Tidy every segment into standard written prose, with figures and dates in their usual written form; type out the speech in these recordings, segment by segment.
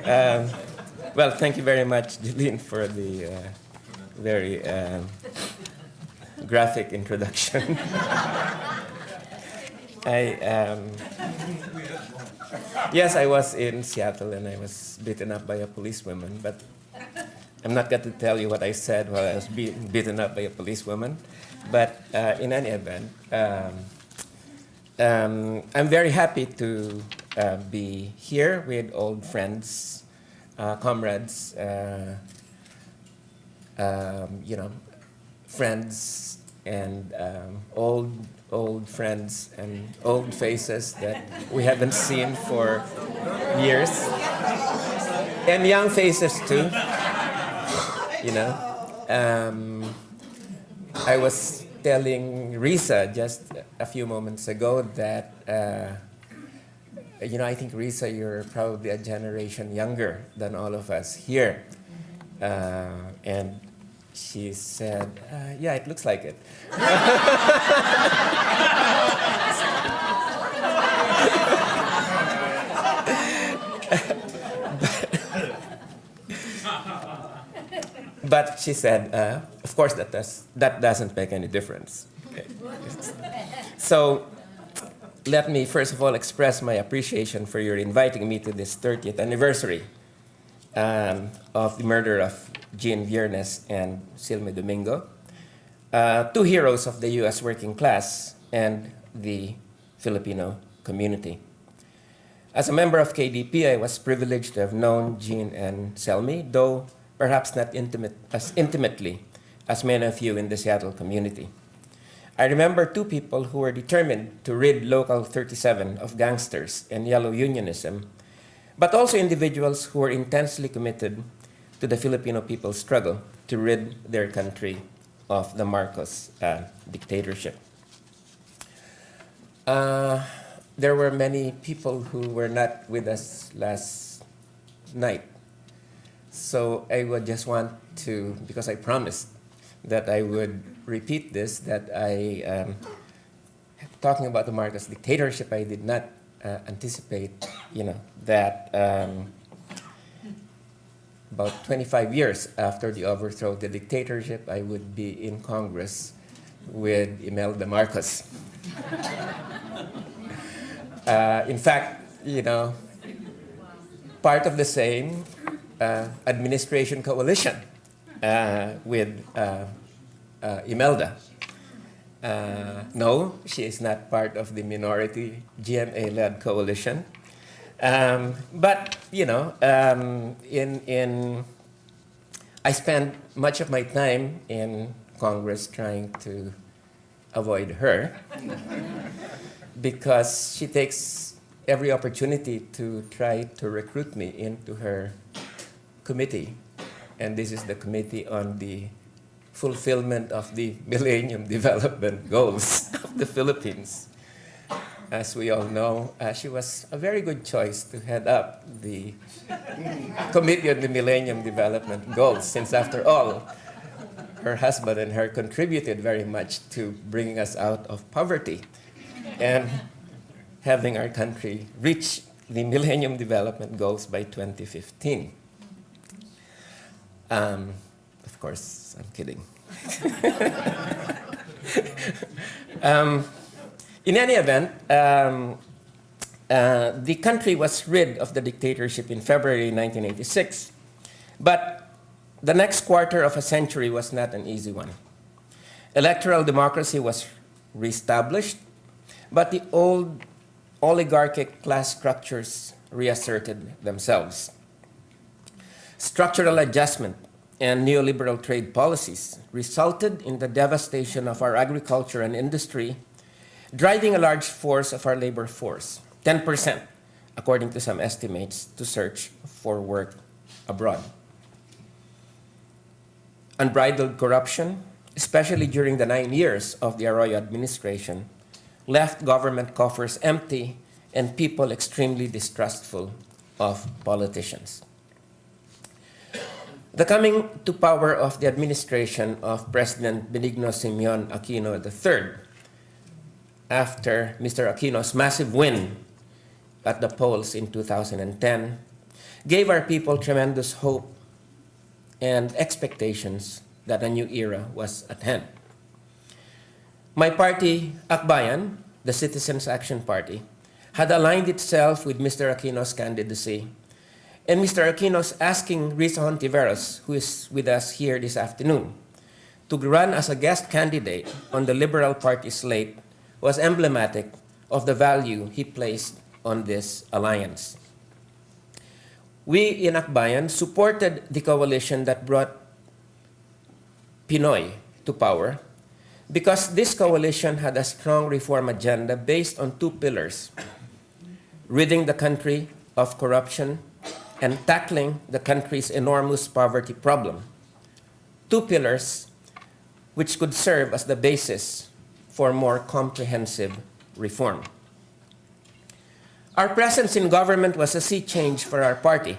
Um, well, thank you very much, Jeline, for the very graphic introduction. I yes, I was in Seattle and I was beaten up by a policewoman, but I'm not going to tell you what I said while I was beaten up by a policewoman. But in any event, I'm very happy to be here with old friends, comrades, friends and old friends and old faces that we haven't seen for years, and young faces too. I was telling Risa just a few moments ago that I think, Risa, you're probably a generation younger than all of us here, and she said, yeah, it looks like it. But she said, of course, that doesn't make any difference. Okay. So let me first of all express my appreciation for your inviting me to this 30th anniversary of the murder of Jean Viernes and Silme Domingo, two heroes of the U.S. working class and the Filipino community. As a member of KDP, I was privileged to have known Jean and Selmy, though perhaps not as intimately as many of you in the Seattle community. I remember two people who were determined to rid Local 37 of gangsters and yellow unionism, but also individuals who were intensely committed to the Filipino people's struggle to rid their country of the Marcos dictatorship. There were many people who were not with us last night. So I would just want to, because I promised that I would repeat this, that talking about the Marcos dictatorship, I did not anticipate, that about 25 years after the overthrow of the dictatorship, I would be in Congress with Imelda Marcos. In fact, part of the same administration coalition with Imelda. No, she is not part of the minority GMA-led coalition. But I spend much of my time in Congress trying to avoid her because she takes every opportunity to try to recruit me into her committee, and this is the Committee on the Fulfillment of the Millennium Development Goals of the Philippines. As we all know, she was a very good choice to head up the Committee on the Millennium Development Goals, since after all, her husband and her contributed very much to bringing us out of poverty and having our country reach the Millennium Development Goals by 2015. Of course, I'm kidding. In any event, the country was rid of the dictatorship in February 1986, but the next quarter of a century was not an easy one. Electoral democracy was reestablished, but the old oligarchic class structures reasserted themselves. Structural adjustment and neoliberal trade policies resulted in the devastation of our agriculture and industry, driving a large force of our labor force, 10%, according to some estimates, to search for work abroad. Unbridled corruption, especially during the 9 years of the Arroyo administration, left government coffers empty and people extremely distrustful of politicians. The coming to power of the administration of President Benigno Simeon Aquino III, after Mr. Aquino's massive win at the polls in 2010, gave our people tremendous hope and expectations that a new era was at hand. My party, Akbayan, the Citizens Action Party, had aligned itself with Mr. Aquino's candidacy, and Mr. Aquino's asking Risa Hontiveros, who is with us here this afternoon, to run as a guest candidate on the Liberal Party slate was emblematic of the value he placed on this alliance. We in Akbayan supported the coalition that brought Pinoy to power because this coalition had a strong reform agenda based on two pillars: ridding the country of corruption and tackling the country's enormous poverty problem. Two pillars which could serve as the basis for more comprehensive reform. Our presence in government was a sea change for our party,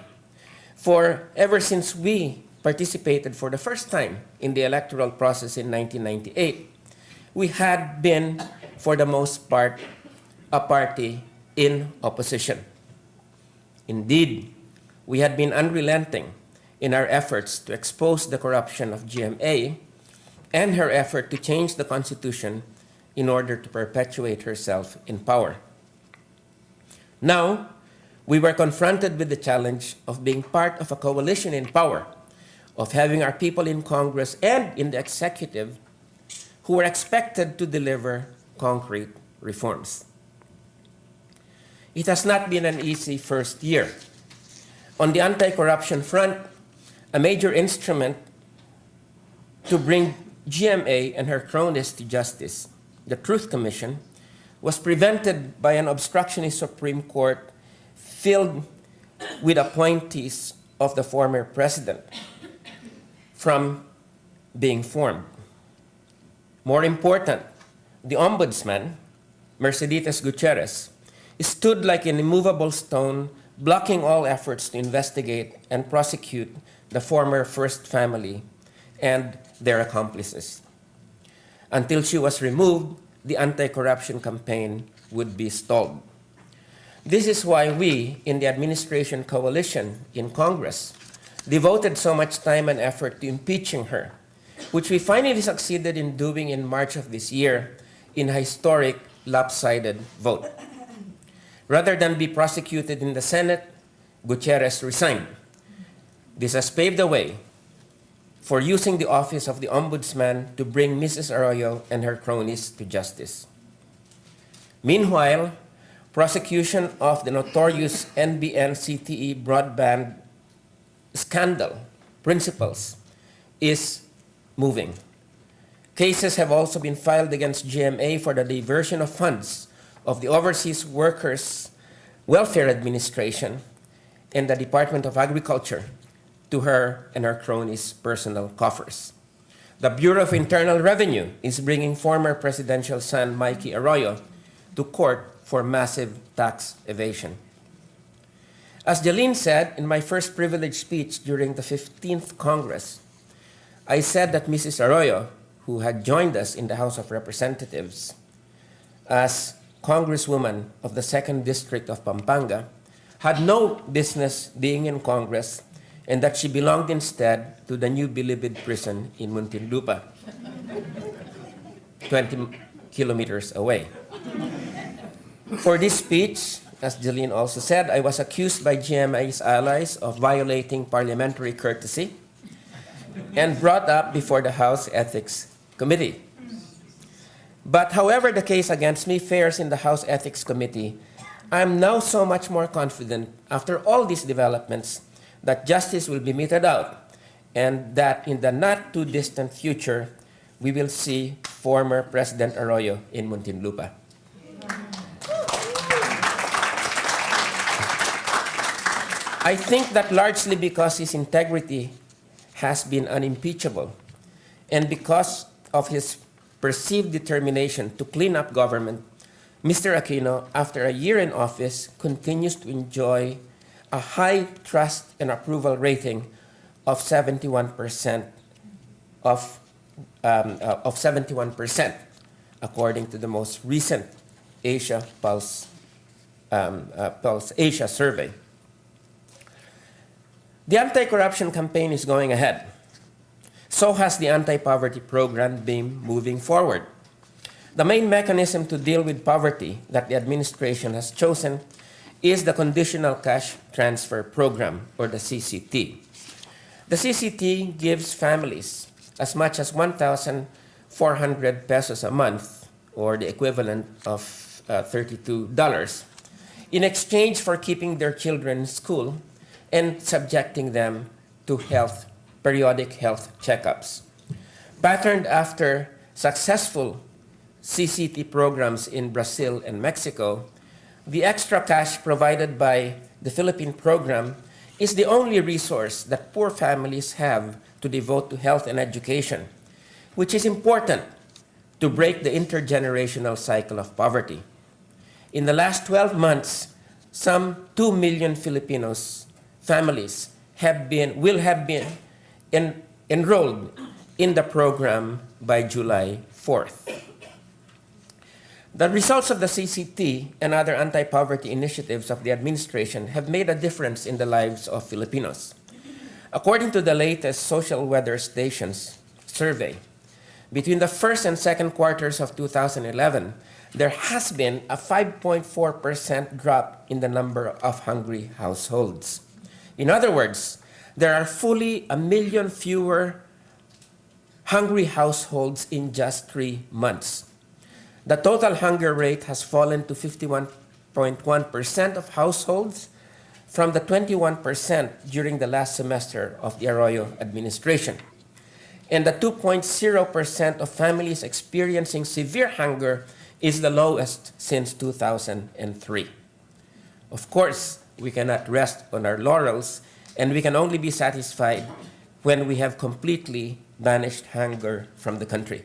for ever since we participated for the first time in the electoral process in 1998, we had been, for the most part, a party in opposition. Indeed, we had been unrelenting in our efforts to expose the corruption of GMA and her effort to change the Constitution in order to perpetuate herself in power. Now, we were confronted with the challenge of being part of a coalition in power, of having our people in Congress and in the executive who were expected to deliver concrete reforms. It has not been an easy first year. On the anti-corruption front, a major instrument to bring GMA and her cronies to justice, the Truth Commission, was prevented by an obstructionist Supreme Court filled with appointees of the former president from being formed. More important, the ombudsman, Mercedes Gutierrez, stood like an immovable stone, blocking all efforts to investigate and prosecute the former First Family and their accomplices. Until she was removed, the anti-corruption campaign would be stalled. This is why we, in the administration coalition in Congress, devoted so much time and effort to impeaching her, which we finally succeeded in doing in March of this year in a historic lopsided vote. Rather than be prosecuted in the Senate, Gutierrez resigned. This has paved the way for using the office of the Ombudsman to bring Mrs. Arroyo and her cronies to justice. Meanwhile, prosecution of the notorious NBN-CTE broadband scandal principals is moving. Cases have also been filed against GMA for the diversion of funds of the Overseas Workers Welfare Administration and the Department of Agriculture to her and her cronies' personal coffers. The Bureau of Internal Revenue is bringing former presidential son Mikey Arroyo to court for massive tax evasion. As Jolene said in my first privileged speech during the 15th Congress, I said that Mrs. Arroyo, who had joined us in the House of Representatives as Congresswoman of the 2nd District of Pampanga, had no business being in Congress and that she belonged instead to the new Bilibid prison in Muntinlupa, 20 kilometers away. For this speech, as Jolene also said, I was accused by GMA's allies of violating parliamentary courtesy and brought up before the House Ethics Committee. But however the case against me fares in the House Ethics Committee, I am now so much more confident after all these developments that justice will be meted out and that in the not too distant future, we will see former President Arroyo in Muntinlupa. I think that largely because his integrity has been unimpeachable and because of his perceived determination to clean up government, Mr. Aquino, after a year in office, continues to enjoy a high trust and approval rating of 71% of 71%, according to the most recent Asia Pulse Asia survey. The anti-corruption campaign is going ahead. So has the anti-poverty program been moving forward. The main mechanism to deal with poverty that the administration has chosen is the Conditional Cash Transfer Program, or the CCT. The CCT gives families as much as 1,400 pesos a month, or the equivalent of $32, in exchange for keeping their children in school and subjecting them to periodic health checkups. Patterned after successful CCT programs in Brazil and Mexico, the extra cash provided by the Philippine program is the only resource that poor families have to devote to health and education, which is important to break the intergenerational cycle of poverty. In the last 12 months, some 2 million Filipinos families will have been enrolled in the program by July 4th. The results of the CCT and other anti-poverty initiatives of the administration have made a difference in the lives of Filipinos. According to the latest Social Weather Stations survey, between the first and second quarters of 2011, there has been a 5.4% drop in the number of hungry households. In other words, there are fully 1 million fewer hungry households in just 3 months. The total hunger rate has fallen to 51.1% of households from the 21% during the last semester of the Arroyo administration. And the 2.0% of families experiencing severe hunger is the lowest since 2003. Of course, we cannot rest on our laurels, and we can only be satisfied when we have completely banished hunger from the country.